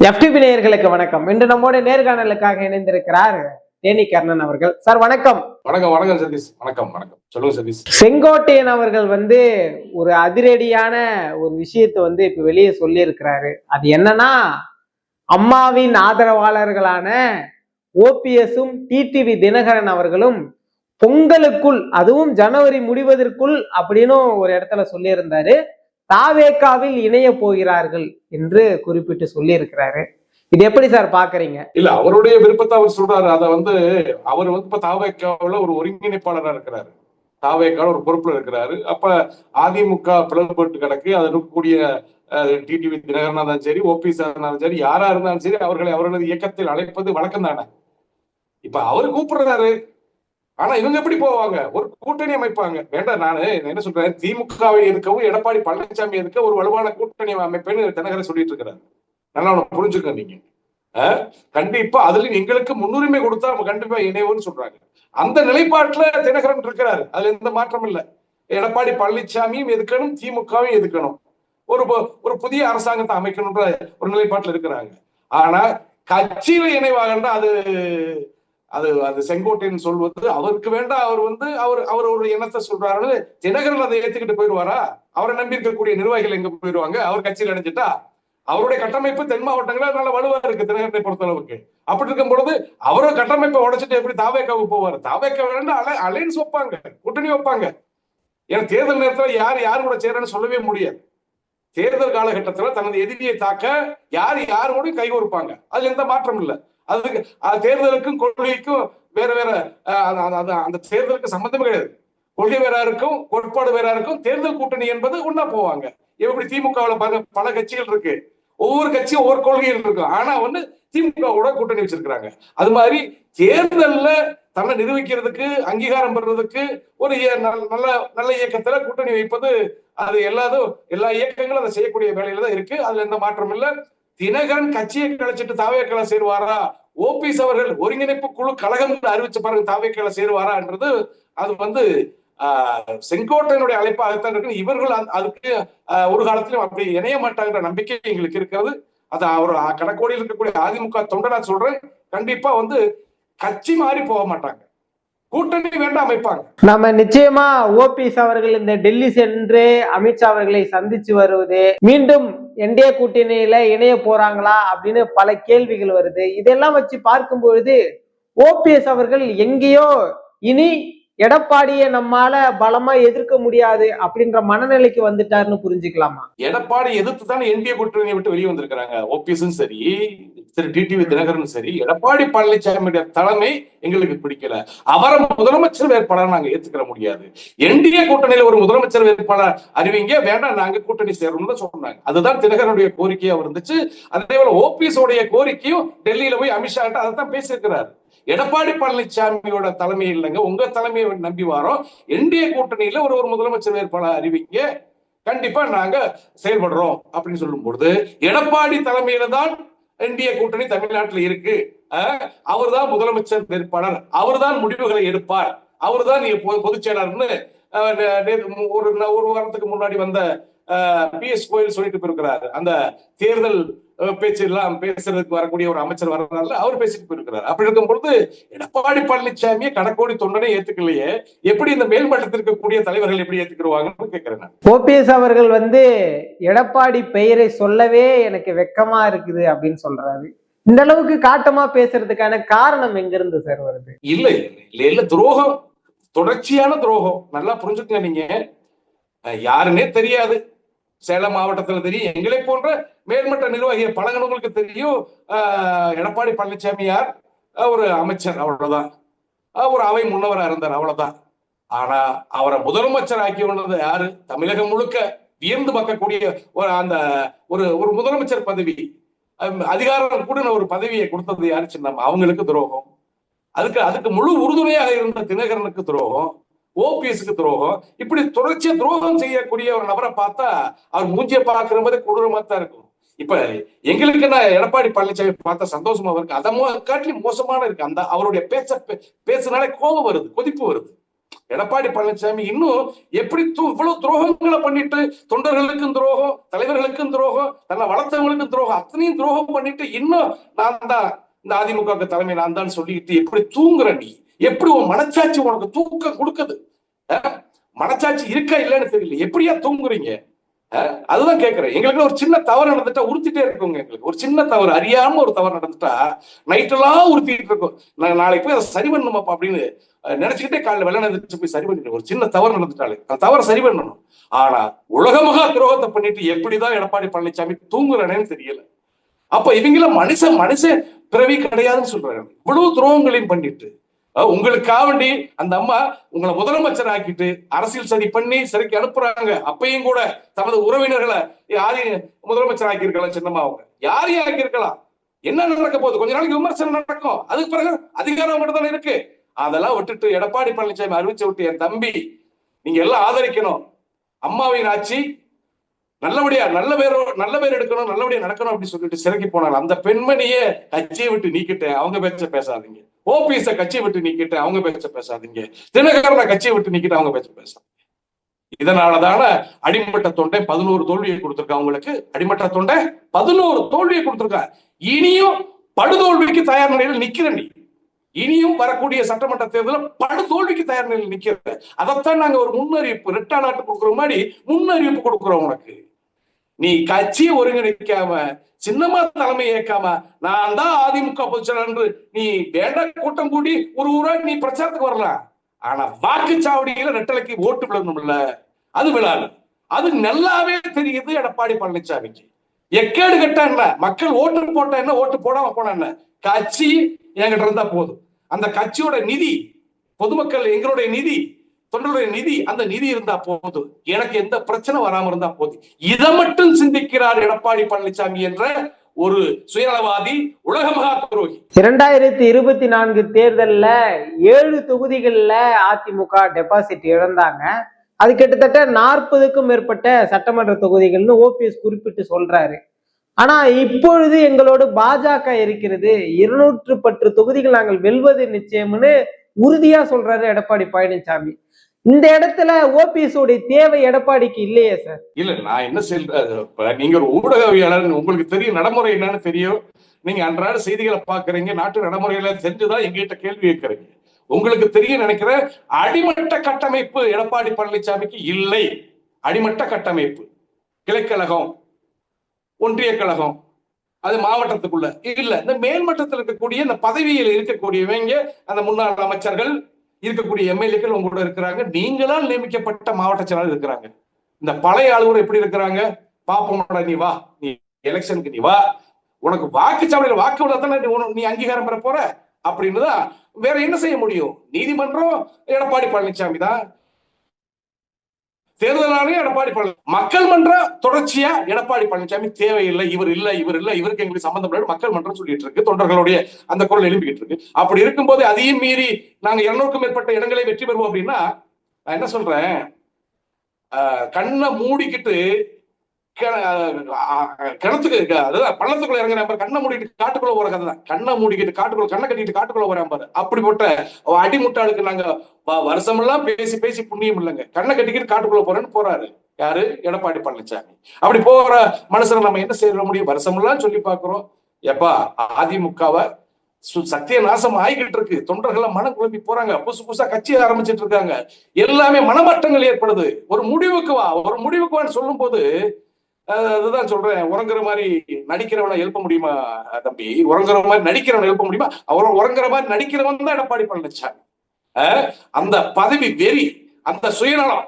FTP நேயர்களுக்கு வணக்கம். இன்று நம்மோட நேர்காணலுக்காக இணைந்திருக்கிறார் தேனி கர்ணன் அவர்கள். சார் வணக்கம். வணக்கம். வணக்கம் சதீஷ். வணக்கம். சொல்லுங்க சதீஷ். செங்கோட்டையன் அவர்கள் ஒரு அதிரடியான ஒரு விஷயத்தை இப்ப வெளியே சொல்லி இருக்கிறாரு. அது என்னன்னா, அம்மாவின் ஆதரவாளர்களான ஓபிஎஸும் டிடிவி தினகரன் அவர்களும் பொங்கலுக்குள், அதுவும் ஜனவரி முடிவதற்குள் அப்படின்னு ஒரு இடத்துல சொல்லி இருந்தாரு, தாவேக்காவில் இணைய போகிறார்கள் என்று குறிப்பிட்டு சொல்லி இருக்கிறாரு. இது எப்படி சார் பாக்குறீங்க? இல்ல, அவருடைய விருப்பத்தை அவர் சொல்றாரு. அதை அவர் இப்ப தாவேக்காவில் ஒரு ஒருங்கிணைப்பாளராக இருக்கிறாரு, தாவேக்காவில் ஒரு பொறுப்புல இருக்கிறாரு. அப்ப அதிமுக பிளவுபட்டு கிடக்கு. அது இருக்கக்கூடிய டிடிவி தினகரனா இருந்தாலும் சரி, ஓபிஎஸ் இருந்தாலும் சரி, யாரா இருந்தாலும் சரி, அவர்களது இயக்கத்தில் அழைப்பது வழக்கம் தானே. இப்ப அவரு கூப்பிடுறாரு, ஆனா இவங்க எப்படி போவாங்க? ஒரு கூட்டணி அமைப்பாங்க. வேண்டாம், நான் என்ன சொல்றேன், திமுகவை எதுக்கவும் எடப்பாடி பழனிசாமி எதுக்க ஒரு வலுவான கூட்டணி அமைப்பேன்னு தினகரன் சொல்லிட்டு இருக்கிறாரு. நல்லா புரிஞ்சுக்க. நீங்க கண்டிப்பா அதுல எங்களுக்கு முன்னுரிமை கொடுத்தா நம்ம கண்டிப்பா இணைவோன்னு சொல்றாங்க. அந்த நிலைப்பாட்டுல தினகரன் இருக்கிறாரு. அதுல எந்த மாற்றம் இல்லை. எடப்பாடி பழனிசாமியும் எதுக்கணும், திமுகவும் எதுக்கணும், ஒரு புதிய அரசாங்கத்தை அமைக்கணும்ன்ற ஒரு நிலைப்பாட்டுல இருக்கிறாங்க. ஆனா கட்சியில இணைவாங்கன்னா அது செங்கோட்டையன் சொல்வது அவருக்கு வேண்டாம். அவர் ஒரு எண்ணத்தை சொல்றாரு. தினகரன் அதை ஏத்துக்கிட்டு போயிடுவாரா? அவரை நம்பி இருக்கக்கூடிய நிர்வாகிகள் எங்க போயிடுவாங்க? அவர் கட்சியில் அடைஞ்சிட்டா அவருடைய கட்டமைப்பு தென் மாவட்டங்கள நல்ல வலுவா இருக்கு தினகரனை பொறுத்த அளவுக்கு. அப்படி இருக்கும் பொழுது அவரோட கட்டமைப்பை உடைச்சிட்டு எப்படி தாவேக்காவுக்கு போவாரு? தாவேக்கா வேண்டாம், அலையன்ஸ் வைப்பாங்க, கூட்டணி வைப்பாங்க. ஏன்னா தேர்தல் நேரத்துல யாரு கூட சேரன்னு சொல்லவே முடியாது. தேர்தல் காலகட்டத்துல தனது எதிரியை தாக்க யாரு கூட கைகோர்ப்பாங்க. அதுல எந்த மாற்றம் இல்லை. அதுக்கு தேர்தலுக்கும் கொள்கைக்கும் வேற அந்த தேர்தலுக்கு சம்பந்தமே கிடையாது. கொள்கை வேற இருக்கும், கோட்பாடு வேற இருக்கும். தேர்தல் கூட்டணி என்பது ஒன்னா போவாங்க. எப்படி திமுகவில் பாருங்க, பல கட்சிகள் இருக்கு, ஒவ்வொரு கட்சியும் ஒவ்வொரு கொள்கைகள் இருக்கும். ஆனா திமுக கூட்டணி வச்சிருக்கிறாங்க. அது மாதிரி தேர்தல்ல தன்னை நிரூபிக்கிறதுக்கு, அங்கீகாரம் பெறுறதுக்கு ஒரு நல்ல இயக்கத்துல கூட்டணி வைப்பது, அது எல்லா இயக்கங்களும் அதை செய்யக்கூடிய வேலையில தான் இருக்கு. அதுல எந்த மாற்றம் இல்லை. தினகரன் கட்சியை கழிச்சிட்டு தாவேக்கால சேருவாரா? ஓபிஎஸ் அவர்கள் ஒருங்கிணைப்பு குழு கழகம் அறிவிச்ச பிறகு தாவேக்கால சேருவாரான்றது அது செங்கோட்டையனுடைய அழைப்பாகத்தான் இருக்கு. இவர்கள் அதுக்கு ஒரு காலத்திலும் அப்படி இணைய மாட்டாங்கிற நம்பிக்கை எங்களுக்கு இருக்கிறது. அது அவர் கடக்கோடியில் இருக்கக்கூடிய அதிமுக தொண்டனா சொல்றேன், கண்டிப்பா கட்சி மாறி போக மாட்டாங்க, கூட்டணி வேண்டாம் அமைப்பாங்க. நம்ம நிச்சயமா ஓபிஎஸ் அவர்கள் இந்த டெல்லி சென்று அமித்ஷா அவர்களை சந்திச்சு வருவது, மீண்டும் என்டிஏ கூட்டணியில இணைய போறாங்களா அப்படின்னு பல கேள்விகள் வருது. இதெல்லாம் வச்சு பார்க்கும் பொழுது ஓபிஎஸ் அவர்கள் எங்கேயோ இனி எடப்பாடியை நம்மால பலமா எதிர்க்க முடியாது அப்படின்ற மனநிலைக்கு வந்துட்டாருன்னு புரிஞ்சுக்கலாமா? எடப்பாடி எதிர்த்து தான் என்டிஏ கூட்டணியை விட்டு வெளியே வந்திருக்கிறாங்க. ஓபிஎஸும் சரி, திரு டிடிவி தினகரனும் சரி. எடப்பாடி பழனிசாமியுடைய தலைமை எங்களுக்கு பிடிக்கல, அவரை முதலமைச்சர் வேட்பாளர் நாங்க ஏத்துக்கிற முடியாது, என்டிஏ கூட்டணியில ஒரு முதலமைச்சர் வேட்பாளர் அறிவிங்க, வேண்டாம் நாங்க கூட்டணி சேரணும்னு சொன்னாங்க. அதுதான் தினகரனுடைய கோரிக்கையா இருந்துச்சு. அதே போல ஓபிஎஸ் உடைய கோரிக்கையும் டெல்லியில போய் அமித்ஷா கிட்ட அதைத்தான் பேசியிருக்கிறாரு. எடப்பாடி பழனிசாமியோட தலைமை இல்லைங்க, உங்க தலைமையை நம்பி வரோம், என்டிஏ கூட்டணியில ஒரு முதலமைச்சர் வேட்பாளர் அறிவிங்க, கண்டிப்பா நாங்க செயல்படுறோம் அப்படின்னு சொல்லும் பொழுது, எடப்பாடி தலைமையில தான் என்டிஏ கூட்டணி தமிழ்நாட்டில் இருக்கு, அவர் தான் முதலமைச்சர் வேட்பாளர், அவர் தான் முடிவுகளை எடுப்பார், அவர் தான் பொதுச் செயலாளர்னு ஒரு வாரத்துக்கு முன்னாடி வந்த பிஎஸ் கோயில் சொல்லிட்டு போயிருக்கிறாரு. அந்த தேர்தல் பேச்சு எல்லாம் பேசுறதுக்கு வரக்கூடிய ஒரு அமைச்சர் வர்றதுனால அவர் பேசிட்டு போயிருக்கிறார். அப்படி இருக்கும் பொழுது எடப்பாடி பழனிசாமியை கடக்கோடி தொண்டனை ஏத்துக்கலையே, எப்படி இந்த மேல்மட்டத்தில் இருக்கக்கூடிய தலைவர்கள் எப்படி ஏத்துக்கிடுவாங்கன்னு கேட்கிறேன். ஓபிஎஸ் அவர்கள் எடப்பாடி பெயரை சொல்லவே எனக்கு வெக்கமா இருக்குது அப்படின்னு சொல்றாரு. இந்த அளவுக்கு காட்டமா பேசுறதுக்கான காரணம் எங்க இருந்து சார் வருது? இல்ல துரோகம், தொடர்ச்சியான துரோகம். நல்லா புரிஞ்சுக்கங்க. நீங்க யாருன்னே தெரியாது, சேலம் மாவட்டத்துல தெரியும், எங்களை போன்ற மேல்மட்ட நிர்வாகிய பழகினவங்களுக்கு தெரியும் எடப்பாடி பழனிசாமி யார், ஒரு அமைச்சர், அவ்வளவுதான், ஒரு அவை முன்னவரா இருந்தார், அவ்வளவுதான். ஆனா அவரை முதலமைச்சர் ஆக்கி வந்தது யாரு? தமிழகம் முழுக்க வியந்து பார்க்கக்கூடிய ஒரு முதலமைச்சர் பதவி, அதிகாரம் கூட ஒரு பதவியை கொடுத்தது யாரு? சின்னம். அவங்களுக்கு துரோகம். அதுக்கு முழு உறுதுணையாக இருந்த தினகரனுக்கு துரோகம், ஓபிஎஸ்க்கு துரோகம். இப்படி தொடர்ச்சியா துரோகம் செய்யக்கூடிய ஒரு நபரை பார்த்தா அவர் மூஞ்சிய பார்க்கிற மாதிரி கொடூரமா தான் இருக்கும். இப்ப எங்களுக்கு என்ன, எடப்பாடி பழனிசாமி பார்த்தா சந்தோஷமா இருக்கு, அதை காட்டிலும் மோசமான இருக்கு. அவருடைய பேசினாலே கோபம் வருது, கொதிப்பு வருது. எடப்பாடி பழனிசாமி இன்னும் எப்படி இவ்வளவு துரோகங்களை பண்ணிட்டு, தொண்டர்களுக்கும் துரோகம், தலைவர்களுக்கும் துரோகம், தன்னை வளர்த்தவங்களுக்கும் துரோகம், அத்தனையும் துரோகம் பண்ணிட்டு இன்னும் நான் தான் இந்த அதிமுக தலைமை நான் தான் சொல்லிட்டு எப்படி தூங்குற நீ? எப்படி உன் மனச்சாட்சி உனக்கு தூக்கம் கொடுக்குது? மனச்சாட்சி இருக்கா இல்லைன்னு தெரியல, எப்படியா தூங்குறீங்க? அதுதான் கேட்கிறேன். எங்களுக்கு ஒரு சின்ன தவறு நடந்துட்டா உறுத்திட்டே இருக்குங்க. எங்களுக்கு ஒரு சின்ன தவறு, அறியாம ஒரு தவறு நடந்துட்டா நைட்டெல்லாம் உறுத்திட்டு இருக்கும். நான் நாளைக்கு போய் அதை சரி பண்ணணுமாப்பா அப்படின்னு நினைச்சுக்கிட்டே காலைல வெள்ளை நினைச்சு போய் சரி பண்ணிட்டு, ஒரு சின்ன தவறு நடந்துட்டாலே அந்த தவறை சரி பண்ணணும். ஆனா உலகமகா துரோகத்தை பண்ணிட்டு எப்படிதான் எடப்பாடி பழனிசாமி தூங்குறானேன்னு தெரியல. அப்ப இவங்கள மனுஷன் பிறவி கிடையாதுன்னு சொல்றாங்க. இவ்வளவு துரோகங்களையும் பண்ணிட்டு உங்களுக்காக வேண்டி அந்த அம்மா உங்களை முதலமைச்சர் ஆக்கிட்டு அரசியல் சரி பண்ணி சிறைக்கு அனுப்புறாங்க. அப்பையும் கூட தமது உறவினர்களை யாரையும் முதலமைச்சர் ஆக்கியிருக்கலாம், சின்னம்மா அவங்க யாரையும் ஆக்கியிருக்கலாம். என்ன நடக்க போகுது? கொஞ்ச நாளைக்கு விமர்சனம் நடக்கும், அதுக்கு பிறகு அதிகாரம் மட்டும் தானே இருக்கு. அதெல்லாம் விட்டுட்டு எடப்பாடி பழனிசாமி அறிவிச்சு விட்டு, என் தம்பி நீங்க எல்லாம் ஆதரிக்கணும், அம்மாவின் ஆட்சி நல்லபடியா நல்ல பேர் எடுக்கணும், நல்லபடியா நடக்கணும் அப்படின்னு சொல்லிட்டு சிறைக்கு போனாங்க. அந்த பெண்மணியே கட்சியை விட்டு நீக்கிட்டு அவங்க பேச்ச பேசாதீங்க. ஓபிஎஸ் கட்சியை விட்டு நீக்கிட்டு அவங்க பேச்ச பேசாதீங்க. தினகரனை கட்சியை விட்டு நீக்கிட்டு அவங்க பேச்ச பேசாதீங்க. இதனாலதான அடிமட்ட தொண்டை 11 தோல்வியை கொடுத்திருக்கா. அவங்களுக்கு அடிமட்ட தொண்டை 11 தோல்வியை கொடுத்திருக்கா. இனியும் படுதோல்விக்கு தயார் நிலையில் நிக்கிற நீ. இனியும் வரக்கூடிய சட்டமன்ற தேர்தலில் படுதோல்விக்கு தயார் நிலையில் நிக்கிறது. அதைத்தான் நாங்க ஒரு முன்னறிவிப்பு, ரெட்டா நாட்டு கொடுக்குற மாதிரி முன்னறிவிப்பு கொடுக்குறோம் உனக்கு. நீ கட்சியை ஒருங்கிணைக்காம, சின்னமா தலைமை ஏற்காம, நான் தான் அதிமுக பொதுச்செயலாளர் என்று நீ வேண்ட கூட்டம் கூடி ஒரு ஊரா நீ பிரச்சாரத்துக்கு வரலாம். ஆனா வாக்குச்சாவடியில ரெட்டலைக்கு ஓட்டு விழணும்ல, அது விழாது. அது நல்லாவே தெரியுது எடப்பாடி பழனிசாமிக்கு. எக்கேடு கட்டா என்ன, மக்கள் ஓட்டு போட்டா என்ன, ஓட்டு போடாம போனா என்ன, கட்சி என்கிட்ட இருந்தா போதும். அந்த கட்சியோட நிதி, பொதுமக்கள் எங்களுடைய நிதி, தொண்டருடைய நிதி, அந்த நிதி இருந்தா போதும், எனக்கு எந்த பிரச்சனை வராம இருந்தா போதும். இதை மட்டும் சிந்திக்கிறார் எடப்பாடி பழனிசாமி என்ற ஒரு சுயநலவாதி, உலக மகா துரோகி. 2024 தேர்தல்ல 7 தொகுதிகள்ல அதிமுக டெபாசிட் இழந்தாங்க. அது கிட்டத்தட்ட 40க்கும் மேற்பட்ட சட்டமன்ற தொகுதிகள்னு ஓபிஎஸ் குறிப்பிட்டு சொல்றாரு. ஆனா இப்பொழுது எங்களோடு பாஜக இருக்கிறது, 210 தொகுதிகள் நாங்கள் வெல்வது நிச்சயம்னு உறுதியா சொல்றாரு எடப்பாடி பழனிசாமி. இந்த இடத்துல ஓபிஎஸ் உடைய தேவை எடப்பாடிக்கு இல்லையே சார்? இல்ல, நான் என்ன சொல்றேன், நீங்க ஒரு ஊடகவியலாளர், உங்களுக்கு தெரியும் நடைமுறை என்னன்னு தெரியும். நீங்க அன்றாட செய்திகளை பாக்குறீங்க, நாட்டு நடைமுறைகளை தெரிஞ்சுதான் எங்கிட்ட கேள்வி கேட்கறீங்க. உங்களுக்கு தெரியும் நினைக்கிற அடிமட்ட கட்டமைப்பு எடப்பாடி பழனிசாமிக்கு இல்லை. அடிமட்ட கட்டமைப்பு, கிளைக்கழகம், ஒன்றிய கழகம், அது மாவட்டத்துக்குள்ள இல்ல. இந்த மேல்மட்டத்தில் இருக்கக்கூடிய இந்த பதவியில் இருக்கக்கூடியவங்க, அந்த முன்னாள் அமைச்சர்கள், இருக்கக்கூடிய எம்எல்ஏக்கள் உங்களோட இருக்கிறாங்க. நீங்களால் நியமிக்கப்பட்ட மாவட்ட செயலாளர் இருக்கிறாங்க. இந்த பழைய அலுவலர் எப்படி இருக்கிறாங்க? பாப்போம்டா, நீ வா, நீ எலெக்ஷனுக்கு நீ வா, உனக்கு வாக்குச்சாவடியில் வாக்கு விடத்தானே நீ அங்கீகாரம் பெற போற அப்படின்னு தான். வேற என்ன செய்ய முடியும்? நீதிமன்றம் எடப்பாடி பழனிசாமி தான், தேர்தல் ஆணையம் எடப்பாடி பழனிசாமி, மக்கள் மன்றம் தொடர்ச்சியா எடப்பாடி பழனிசாமி தேவையில்லை, இவர் இல்ல, இவருக்கு எங்களுக்கு சம்பந்தம் இல்லை மக்கள் மன்றம் சொல்லிட்டு இருக்கு. தொண்டர்களுடைய அந்த குரல் எழுப்பிக்கிட்டு இருக்கு. அப்படி இருக்கும்போது அதையும் மீறி நாங்க 200க்கும் மேற்பட்ட இடங்களை வெற்றி பெறுவோம் அப்படின்னா, நான் என்ன சொல்றேன், கண்ணை மூடிக்கிட்டு கிணத்துக்கு, அதாவது பள்ளத்துக்குள்ள இறங்குற பாரு, கண்ணை மூடிட்டு காட்டுக்குள்ள போற கதை தான். கண்ணை மூடிக்கிட்டு காட்டுக்குள்ள, கண்ணை கட்டிட்டு காட்டுக்குள்ள போறான் பாரு. அப்படிப்பட்ட அடிமுட்டாளுக்கு நாங்க வருஷமெல்லாம் பேசி பேசி புண்ணியம் இல்லைங்க. கண்ணை கட்டிக்கிட்டு காட்டுக்குள்ள போறேன்னு போறாரு யாரு? எடப்பாடி பழனிசாமி. அப்படி போற மனுஷனை நம்ம என்ன செய்ய முடியும்? வருஷமெல்லாம் சொல்லி பாக்குறோம். எப்பா அதிமுகவை சத்திய நாசம் ஆகிக்கிட்டு இருக்கு, தொண்டர்கள் மனம் குழம்பி போறாங்க, புதுசா கட்சி ஆரம்பிச்சிட்டு இருக்காங்க, எல்லாமே மனமாற்றங்கள் ஏற்படுது. ஒரு முடிவுக்கு வான்னு சொல்லும் போது அதுதான் சொல்றேன், உறங்குற மாதிரி நடிக்கிறவனை எழுப்ப முடியுமா தம்பி? உறங்குற மாதிரி நடிக்கிறவனை எழுப்ப முடியுமா? உறங்குற மாதிரி நடிக்கிறவன் தான் எடப்பாடி பழனிசாமி. அந்த பதவி வெறி, அந்த சுயநலம்,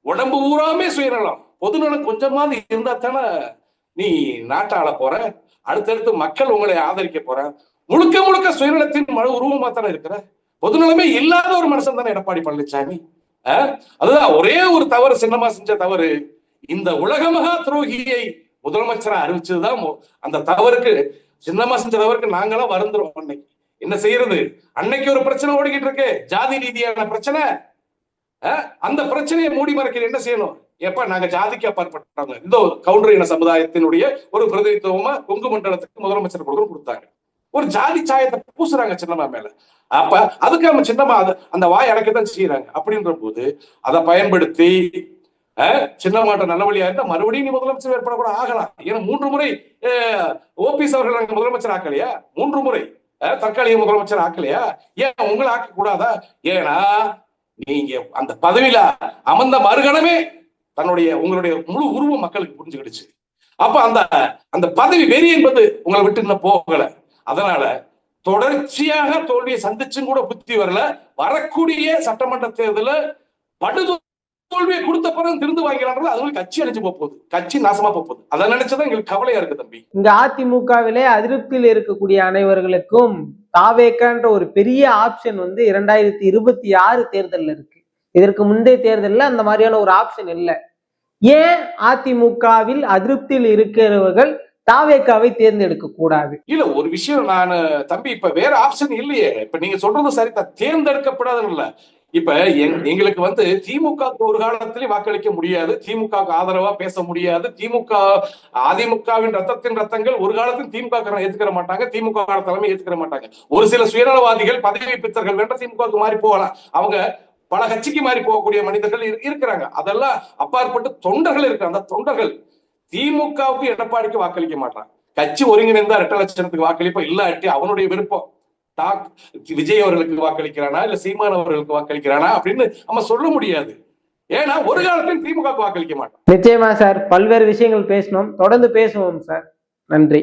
உடம்பு ஊராமே சுயநலம், பொதுநலம் கொஞ்சமாவது இருந்தா தானே நீ நாட்டை ஆள போற, அடுத்தடுத்து மக்கள் உங்களை ஆதரிக்க போற. முழுக்க முழுக்க சுயநலத்தின் உருவமா தானே இருக்கிற, பொதுநலமே இல்லாத ஒரு மனுஷன் தானே எடப்பாடி பழனிசாமி. அதுதான் ஒரே ஒரு தவறு, சின்னமா செஞ்ச தவறு, இந்த உலக மகா துரோகியை முதலமைச்சரா அறிவிச்சதுதான். அந்த தவறுக்கு, சின்னமா செஞ்ச தவறுக்கு நாங்களாம் வருந்துறோம். அன்னைக்கு என்ன செய்யறது? அன்னைக்கு ஒரு பிரச்சனை ஓடிக்கிட்டு இருக்கு, ஜாதி ரீதியான பிரச்சனை. அந்த பிரச்சனையை மூடி மறைக்க என்ன செய்யணும்? எப்ப நாங்க ஜாதிக்கு அப்பாற்பட்டாங்க, இந்த கவுண்டர் இன சமுதாயத்தினுடைய ஒரு பிரதிநிதித்துவமா கொங்கு மண்டலத்துக்கு முதலமைச்சர் கொடுத்தாங்க. ஒரு ஜாதி சாயத்தை பூசுறாங்க சின்னம்மா மேல. அப்ப அதுக்கு நம்ம சின்னம்மா அந்த வாய் அடக்கத்தான் செய்யறாங்க. அப்படின்ற போது அதை பயன்படுத்தி சின்னம்மாட்ட நல்ல வழியா இருந்தா மறுபடியும் நீ முதலமைச்சர் வேட்பாளர் கூட ஆகலாம். ஏன்னா 3 முறை ஓபிஎஸ் அவர்கள் முதலமைச்சர் ஆக்கலையா? 3 முறை தற்காலிக முதலமைச்சர் ஆக்கலையா? ஏன் உங்களை ஆக்க கூடாதா? ஏன்னா நீங்க அந்த பதவியில அமர்ந்த மறுகணமே உங்களுடைய முழு உருவம் மக்களுக்கு புரிஞ்சுக்கிடுச்சு. அப்ப அந்த பதவி வெறி என்பது உங்களை விட்டு இன்னும் போகல. அதனால தொடர்ச்சியாக தோல்வியை சந்திச்சும் கூட புத்தி வரல. வரக்கூடிய சட்டமன்ற தேர்தலில் படுதோல்வியை கொடுத்த பிறகு திருந்து வாங்கலான்றது அதுங்களுக்கு கட்சி அழிஞ்சு போகுது, கட்சி நாசமா போகுது. அதை நினைச்சதான் எங்களுக்கு கவலையா இருக்கு தம்பி. இந்த அதிமுகவிலே அதிருப்தியில் இருக்கக்கூடிய அனைவர்களுக்கும் தாவேக்கான்ற ஒரு பெரிய ஆப்ஷன் வந்து 2026 தேர்தலில் இருக்கு. இதற்கு முந்தைய தேர்தலில் அந்த மாதிரியான ஒரு ஆப்ஷன் இல்லை. ஏன் அதிமுகவில் அதிருப்தியில் இருக்கிறவர்கள் தாவேக்காவை தேர்ந்தெடுக்க கூடாது? இல்ல, ஒரு விஷயம் நான் தம்பி, இப்ப வேற ஆப்ஷன் இல்லையே. இப்ப நீங்க சொல்றது சரிதான், தேர்ந்தெடுக்கப்படாதுன்னு இல்ல. இப்ப எங்களுக்கு வந்து திமுக ஒரு காலத்திலே வாக்களிக்க முடியாது, திமுக ஆதரவா பேச முடியாது. அதிமுகவின் ரத்தங்கள் ஒரு காலத்தில் திமுக ஏத்துக்கிற மாட்டாங்க, திமுக தலைமை ஏத்துக்கிற மாட்டாங்க. ஒரு சில சுயநலவாதிகள் பதவி பித்தர்கள் வேண்டாம் திமுக மாறி போகலாம், அவங்க பல கட்சிக்கு மாறி போகக்கூடிய மனிதர்கள் இருக்கிறாங்க. அதெல்லாம் அப்பாற்பட்டு தொண்டர்கள் இருக்காங்க. அந்த தொண்டர்கள் திமுகவுக்கு எடப்பாடிக்கு வாக்களிக்க மாட்டான். கட்சி ஒருங்கிணைந்தா 2 லட்சத்துக்கு வாக்களிப்போம், இல்லாட்டி அவனுடைய விருப்பம். விஜய் அவர்களுக்கு வாக்களிக்கிறானா இல்ல சீமான் அவர்களுக்கு வாக்களிக்கிறானா அப்படின்னு நம்ம சொல்ல முடியாது. ஏன்னா ஒரு காலத்தில் திமுக வாக்களிக்க மாட்டான். நிச்சயமா சார், பல்வேறு விஷயங்கள் பேசணும், தொடர்ந்து பேசுவோம் சார். நன்றி.